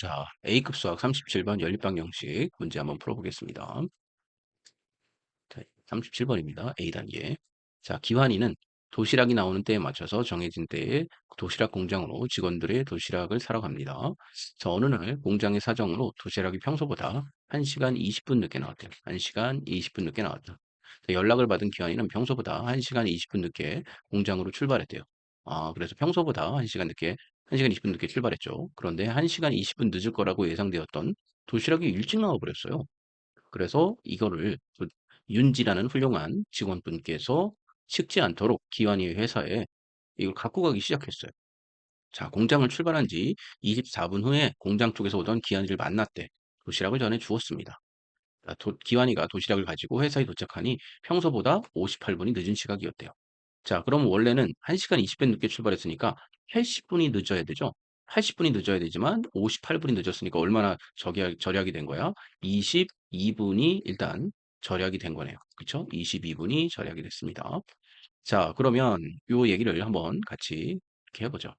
자, A급 수학 37번 연립방정식 문제 한번 풀어보겠습니다. 자, 37번입니다. A단계. 자, 기환이는 도시락이 나오는 때에 맞춰서 정해진 때에 도시락 공장으로 직원들의 도시락을 사러 갑니다. 자, 어느 날 공장의 사정으로 도시락이 평소보다 1시간 20분 늦게 나왔대요. 1시간 20분 늦게 나왔다. 자, 연락을 받은 기환이는 평소보다 1시간 20분 늦게 공장으로 출발했대요. 아, 그래서 평소보다 1시간 늦게, 1시간 20분 늦게 출발했죠. 그런데 1시간 20분 늦을 거라고 예상되었던 도시락이 일찍 나와버렸어요. 그래서 이거를 윤지라는 훌륭한 직원분께서 식지 않도록 기완이의 회사에 이걸 갖고 가기 시작했어요. 자, 공장을 출발한 지 24분 후에 공장 쪽에서 오던 기완이를 만났대. 도시락을 전해 주었습니다. 자, 기완이가 도시락을 가지고 회사에 도착하니 평소보다 58분이 늦은 시각이었대요. 자, 그럼 원래는 1시간 20분 늦게 출발했으니까 80분이 늦어야 되죠. 80분이 늦어야 되지만 58분이 늦었으니까 얼마나 절약이 된 거야? 22분이 일단 절약이 된 거네요. 그쵸? 22분이 절약이 됐습니다. 자, 그러면 요 얘기를 한번 같이 이렇게 해보죠.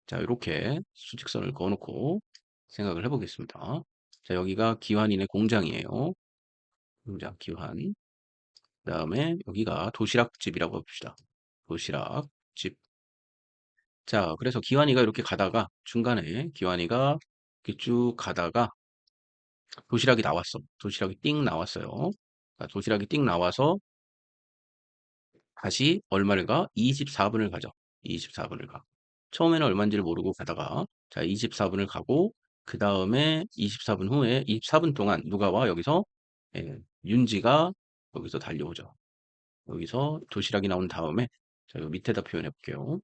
자, 이렇게 수직선을 그어놓고 생각을 해보겠습니다. 자, 여기가 기환인의 공장이에요. 공장, 기환. 그 다음에 여기가 도시락집이라고 봅시다. 도시락집. 자, 그래서 기환이가 이렇게 가다가 중간에 기환이가 이렇게 쭉 가다가 도시락이 나왔어. 도시락이 띵 나왔어요. 자, 도시락이 띵 나와서 다시 얼마를 가? 24분을 가죠. 24분을 가. 처음에는 얼마인지를 모르고 가다가 자, 24분을 가고 그 다음에 24분 후에 24분 동안 누가 와? 여기서 예, 윤지가 여기서 달려오죠. 여기서 도시락이 나온 다음에 자, 요 밑에다 표현해 볼게요.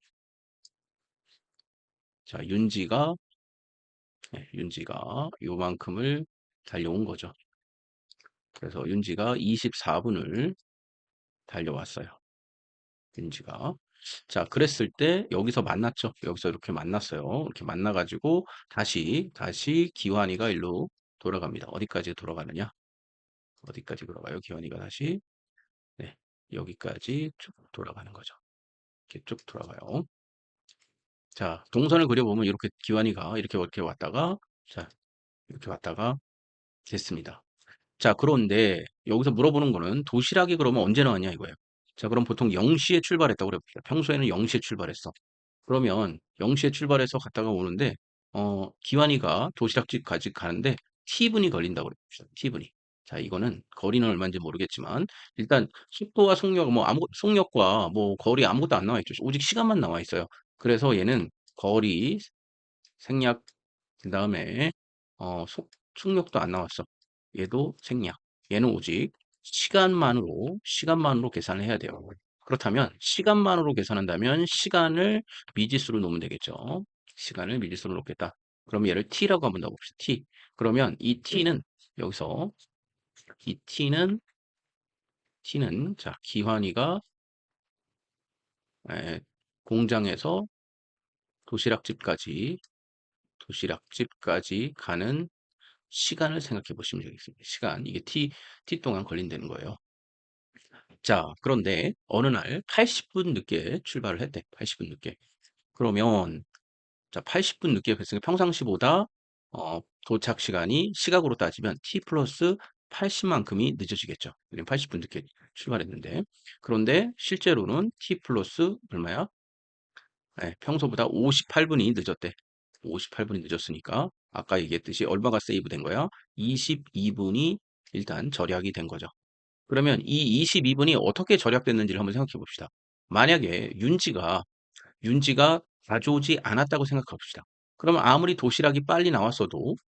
자, 윤지가 요만큼을 달려온 거죠. 그래서 윤지가 24분을 달려왔어요. 윤지가. 자, 그랬을 때 여기서 만났죠. 여기서 이렇게 만났어요. 이렇게 만나가지고 다시 기환이가 일로 돌아갑니다. 어디까지 돌아가느냐? 어디까지 돌아가요? 기환이가 다시. 네, 여기까지 쭉 돌아가는 거죠. 이렇게 쭉 돌아가요. 자, 동선을 그려보면 이렇게 기환이가 이렇게 왔다가 자, 이렇게 왔다가 됐습니다. 자, 그런데 여기서 물어보는 거는 도시락이 그러면 언제 나왔냐 이거예요. 자, 그럼 보통 0시에 출발했다고 그래봅시다. 평소에는 0시에 출발했어. 그러면 0시에 출발해서 갔다가 오는데, 기환이가 도시락집까지 가는데 T분이 걸린다고 그래봅시다. T분이. 자, 이거는 거리는 얼마인지 모르겠지만, 일단 속도와 속력, 속력과 뭐 거리 아무것도 안 나와 있죠. 오직 시간만 나와 있어요. 그래서 얘는 거리, 생략, 그 다음에 속력도 안 나왔어. 얘도 생략. 얘는 오직 시간만으로 계산을 해야 돼요. 그렇다면 시간만으로 계산한다면 시간을 미지수로 놓으면 되겠죠. 시간을 미지수로 놓겠다. 그럼 얘를 t라고 한번 넣어봅시다. t. 그러면 이 t는 여기서 이 t는 자 기환이가 에, 공장에서 도시락집까지 가는 시간을 생각해 보시면 되겠습니다. 시간, 이게 t 동안 걸린다는 거예요. 자, 그런데 어느 날 80분 늦게 출발을 했대. 80분 늦게. 그러면 자, 80분 늦게 했으니까 평상시보다 도착 시간이 시각으로 따지면 t 플러스 80만큼이 늦어지겠죠. 왜냐면 80분 늦게 출발했는데. 그런데 실제로는 t 플러스 얼마야? 네, 평소보다 58분이 늦었대. 58분이 늦었으니까 아까 얘기했듯이 얼마가 세이브된 거야? 22분이 일단 절약이 된 거죠. 그러면 이 22분이 어떻게 절약됐는지를 한번 생각해 봅시다. 만약에 윤지가 가져오지 않았다고 생각해 봅시다. 그러면 아무리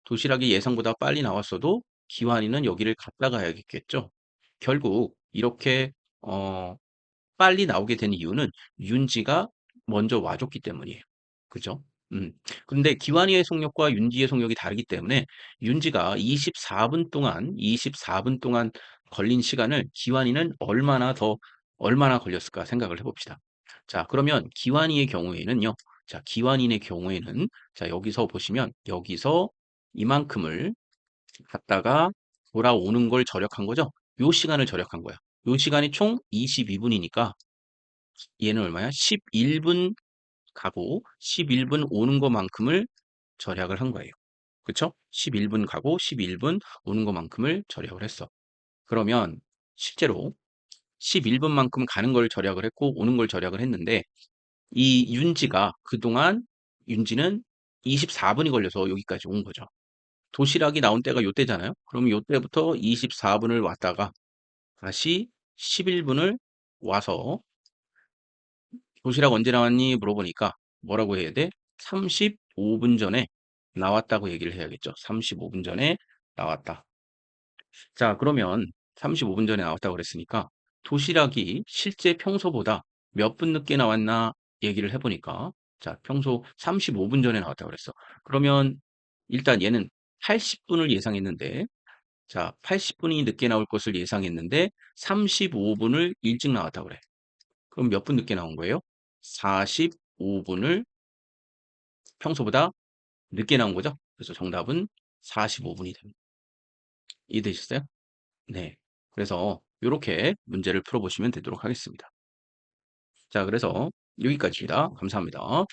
도시락이 예상보다 빨리 나왔어도 기환이는 여기를 갔다 가야겠죠. 결국 이렇게 어, 빨리 나오게 된 이유는 윤지가 먼저 와줬기 때문이에요. 그죠? 음. 근데 기완이의 속력과 윤지의 속력이 다르기 때문에 윤지가 24분 동안 걸린 시간을 기완이는 얼마나 걸렸을까 생각을 해봅시다. 자, 그러면 기완인의 경우에는, 자, 여기서 보시면, 여기서 이만큼을 갔다가 돌아오는 걸 절약한 거죠? 요 시간을 절약한 거야. 요 시간이 총 22분이니까 얘는 얼마야? 11분 가고 11분 오는 것만큼을 절약을 한 거예요. 그쵸? 11분 가고 11분 오는 것만큼을 절약을 했어. 그러면 실제로 11분만큼 가는 걸 절약을 했고 오는 걸 절약을 했는데 이 윤지가 그동안 윤지는 24분이 걸려서 여기까지 온 거죠. 도시락이 나온 때가 요때잖아요. 그럼 요때부터 24분을 왔다가 다시 11분을 와서 도시락 언제 나왔니? 물어보니까 뭐라고 해야 돼? 35분 전에 나왔다고 얘기를 해야겠죠. 35분 전에 나왔다. 자, 그러면 35분 전에 나왔다고 그랬으니까 도시락이 실제 평소보다 몇 분 늦게 나왔나 얘기를 해보니까 자, 평소 35분 전에 나왔다고 그랬어. 그러면 일단 얘는 80분을 예상했는데 자, 80분이 늦게 나올 것을 예상했는데 35분을 일찍 나왔다고 그래. 그럼 몇 분 늦게 나온 거예요? 45분을 평소보다 늦게 나온 거죠. 그래서 정답은 45분이 됩니다. 이해되셨어요? 네. 그래서 이렇게 문제를 풀어보시면 되도록 하겠습니다. 자, 그래서 여기까지입니다. 감사합니다.